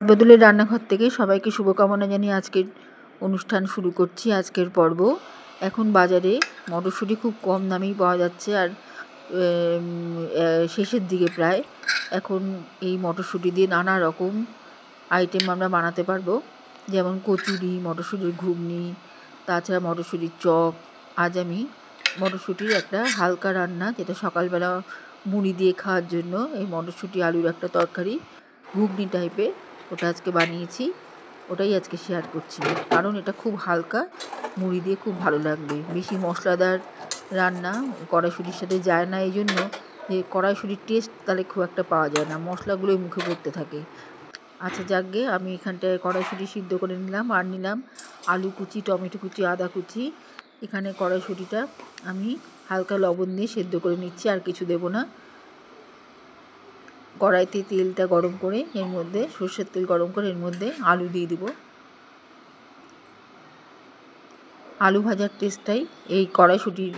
বদলের রান্নাঘর থেকে সবাইকে শুভকামনা জানিয়ে আজকের অনুষ্ঠান শুরু করছি। আজকের পর্ব। এখন বাজারে মটরশুঁটি খুব কম দামেই পাওয়া যাচ্ছে, আর শেষের দিকে প্রায়। এখন এই মটরশুঁটি দিয়ে নানা রকম আইটেম আমরা বানাতে পারবো, যেমন কচুরি, মটরশুঁটির ঘুগনি, তাছাড়া মটরশুঁটির চপ। আজ আমি মটরশুঁটির একটা হালকা রান্না, যেটা সকালবেলা মুড়ি দিয়ে খাওয়ার জন্য, এই মটরশুঁটি আলুর একটা তরকারি, ঘুগনি টাইপের, ওটা আজকে বানিয়েছি। ওটাই আজকে শেয়ার করছি, কারণ এটা খুব হালকা, মুড়ি দিয়ে খুব ভালো লাগবে। বেশি মশলাদার রান্না কড়াইশুঁটির সাথে যায় না, এই জন্য যে কড়াইশুঁটির টেস্ট তাহলে খুব একটা পাওয়া যায় না, মশলাগুলোই মুখে পড়তে থাকে। আচ্ছা যাকগে, আমি এখানটায় কড়াইশুঁটি সিদ্ধ করে নিলাম, আর নিলাম আলু কুচি, টমেটো কুচি, আদা কুচি। এখানে কড়াইশুঁটিটা আমি হালকা লবণ দিয়ে সেদ্ধ করে নিচ্ছি, আর কিছু দেব না। কড়াইতে তেলটা গরম করে, এর মধ্যে সর্ষের তেল গরম করে এর মধ্যে আলু দিয়ে দিব। আলু ভাজার টেস্টটাই এই কড়াইশুঁটির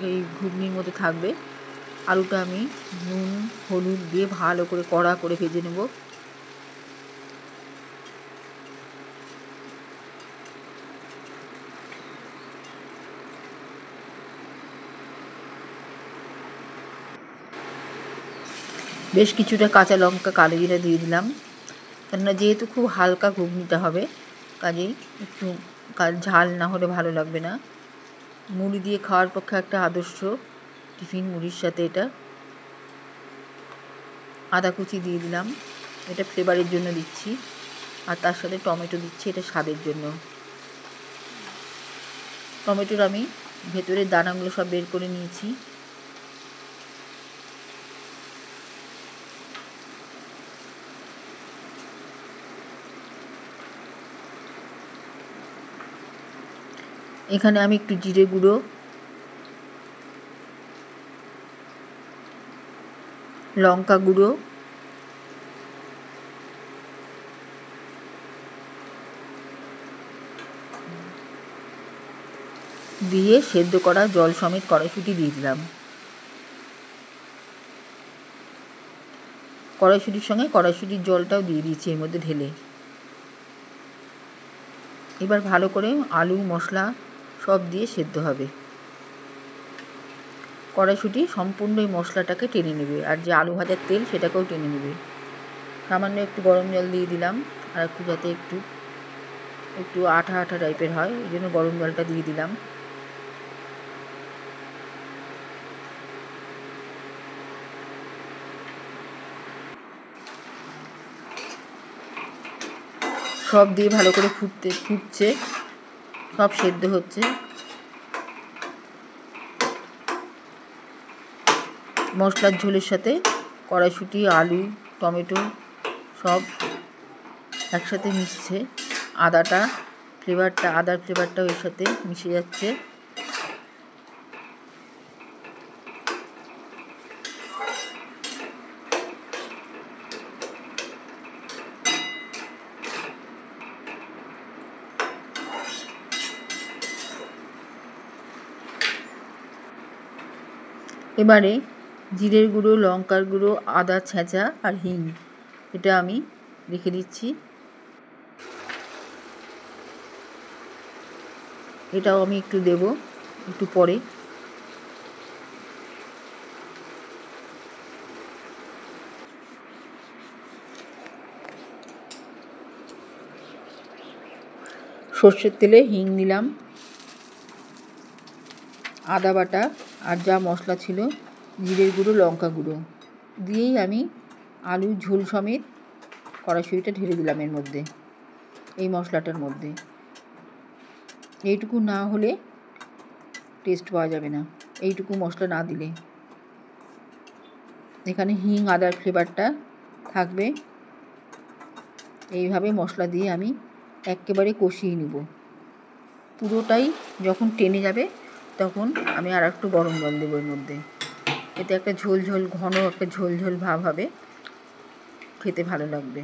এই ঘুগনির মধ্যে থাকবে। আলুটা আমি নুন হলুদ দিয়ে ভালো করে কড়া করে ভেজে নেব। বেশ কিছুটা কাঁচা লঙ্কা, কালো জিরা দিয়ে দিলাম, কেননা যেহেতু খুব হালকা ঘুগনিটা হবে, কাজেই একটু ঝাল না হলে ভালো লাগবে না। মুড়ি দিয়ে খাওয়ার পক্ষে একটা আদর্শ টিফিন, মুড়ির সাথে এটা। আদা কুচি দিয়ে দিলাম, এটা ফ্লেভারের জন্য দিচ্ছি, আর তার সাথে টমেটো দিচ্ছি, এটা স্বাদের জন্য। টমেটোর আমি ভেতরের দানাগুলো সব বের করে নিয়েছি। এখানে আমি একটু জিরে গুঁড়ো, লঙ্কা গুঁড়ো, দিয়ে সেদ্ধ করা জল সমেত কড়াইশুঁটি দিয়ে দিলাম। কড়াইশুঁটির সঙ্গে কড়াইশুঁটির জলটাও দিয়ে দিয়েছি এর মধ্যে ঢেলে। এবার ভালো করে আলু মশলা সব দিয়ে সেদ্ধ হবে। কড়াইশুঁটি সম্পূর্ণ এই মশলাটাকে টেনে নেবে, আর যে আলু ভাজার তেল সেটাকেও টেনে নেবে। সামান্য একটু গরম জল দিয়ে দিলাম, আর একটু যাতে একটু আঠা আঠা টাইপের হয়, এই জন্য গরম জলটা দিয়ে দিলাম। সব দিয়ে ভালো করে ফুটছে, সব সেদ্ধ হচ্ছে। মশলার ঝোলের সাথে কড়াইশুঁটি, আলু, টমেটো সব একসাথে মিশছে। আদার ফ্লেভারটাও এর সাথে মিশে যাচ্ছে। এবারে জিরের গুঁড়ো, লঙ্কার গুঁড়ো, আদা ছেঁচা আর হিং, এটা আমি রেখে দিচ্ছি। এটাও আমি একটু দেব একটু পরে। সর্ষের তেলে হিং দিলাম, আদা বাটা আর যা মশলা ছিল, জিরের গুঁড়ো, লঙ্কা গুঁড়ো দিয়েই আমি আলু ঝোল সমেত কড়াইশুঁটিটা ঢেলে দিলাম এর মধ্যে, এই মশলাটার মধ্যে। এইটুকু না হলে টেস্ট পাওয়া যাবে না, এইটুকু মশলা না দিলে। এখানে হিং আদার ফ্লেভারটা থাকবে। এইভাবে মশলা দিয়ে আমি একেবারে কষিয়ে নেব। পুরোটাই যখন টেনে যাবে তখন আমি আর একটু গরম জল দেবো এর মধ্যে, এতে একটা ঝোল ঝোল, ঘন একটা ঝোল ঝোল ভাব হবে, খেতে ভালো লাগবে।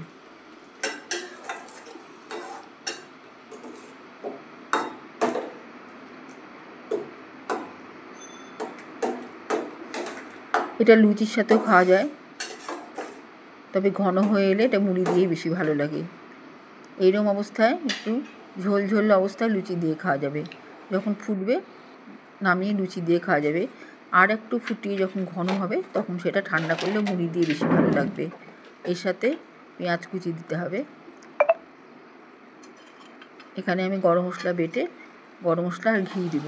এটা লুচির সাথেও খাওয়া যায়, তবে ঘন হয়ে এলে এটা মুড়ি দিয়েই বেশি ভালো লাগে। এইরকম অবস্থায় একটু ঝোল ঝোল অবস্থায় লুচি দিয়ে খাওয়া যাবে। যখন ফুটবে নামিয়ে লুচি দিয়ে খাওয়া যাবে। আর একটু ফুটিয়ে যখন ঘন হবে তখন সেটা ঠান্ডা করলে মুড়ি দিয়ে বেশি ভালো লাগবে। এর সাথে পেঁয়াজ কুচি দিতে হবে। এখানে আমি গরম মশলা বেটে গরম মশলা আর ঘি দেব।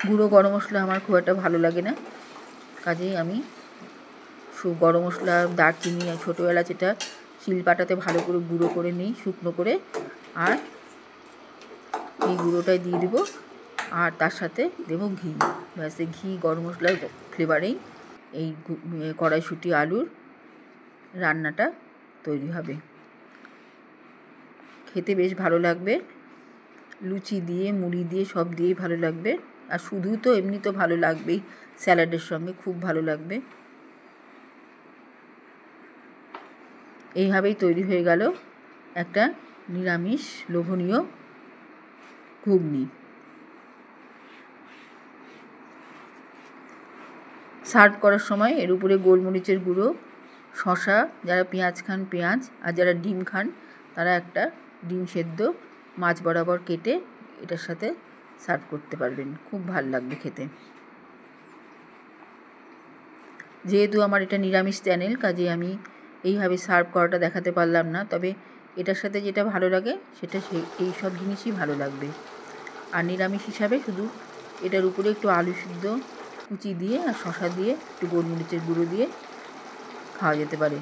গুঁড়ো গরম মশলা আমার খুব একটা ভালো লাগে না, কাজেই আমি গরম মশলা, দারচিনি আর ছোটো এলাচ এটা শিলপাটাতে ভালো করে গুঁড়ো করে নিই শুকনো করে, আর এই গুঁড়োটাই দিয়ে দেবো। আর তার সাথে দেবো ঘি। ব্যাস এই ঘি গরম মশলার ফ্লেভারেই এই কড়াইশুঁটি আলুর রান্নাটা তৈরি হবে। খেতে বেশ ভালো লাগবে, লুচি দিয়ে মুড়ি দিয়ে সব দিয়েই ভালো লাগবে। আর শুধু তো এমনি তো ভালো লাগবেই, স্যালাডের সঙ্গে খুব ভালো লাগবে। এইভাবেই তৈরি হয়ে গেল একটা নিরামিষ লোভনীয় ঘুগনি। সার্ভ করার সময় এর উপরে গোলমরিচের গুঁড়ো, শসা, যারা পেঁয়াজ খান পেঁয়াজ, আর যারা ডিম খান তারা একটা ডিম সেদ্ধ মাছ বরাবর কেটে এটার সাথে সার্ভ করতে পারবেন, খুব ভালো লাগবে খেতে। যেহেতু আমার এটা নিরামিষ চ্যানেল, কাজে আমি এইভাবে সার্ভ করাটা দেখাতে পারলাম না, তবে এটার সাথে যেটা ভালো লাগে সেটা এই সব জিনিসই ভালো লাগবে। আর নিরামিষ হিসাবে শুধু এটার উপরে একটু আলু সিদ্ধ কুচি দিয়ে আর শসা দিয়ে একটু গোলমরিচের গুঁড়ো দিয়ে খাওয়া যেতে পারে।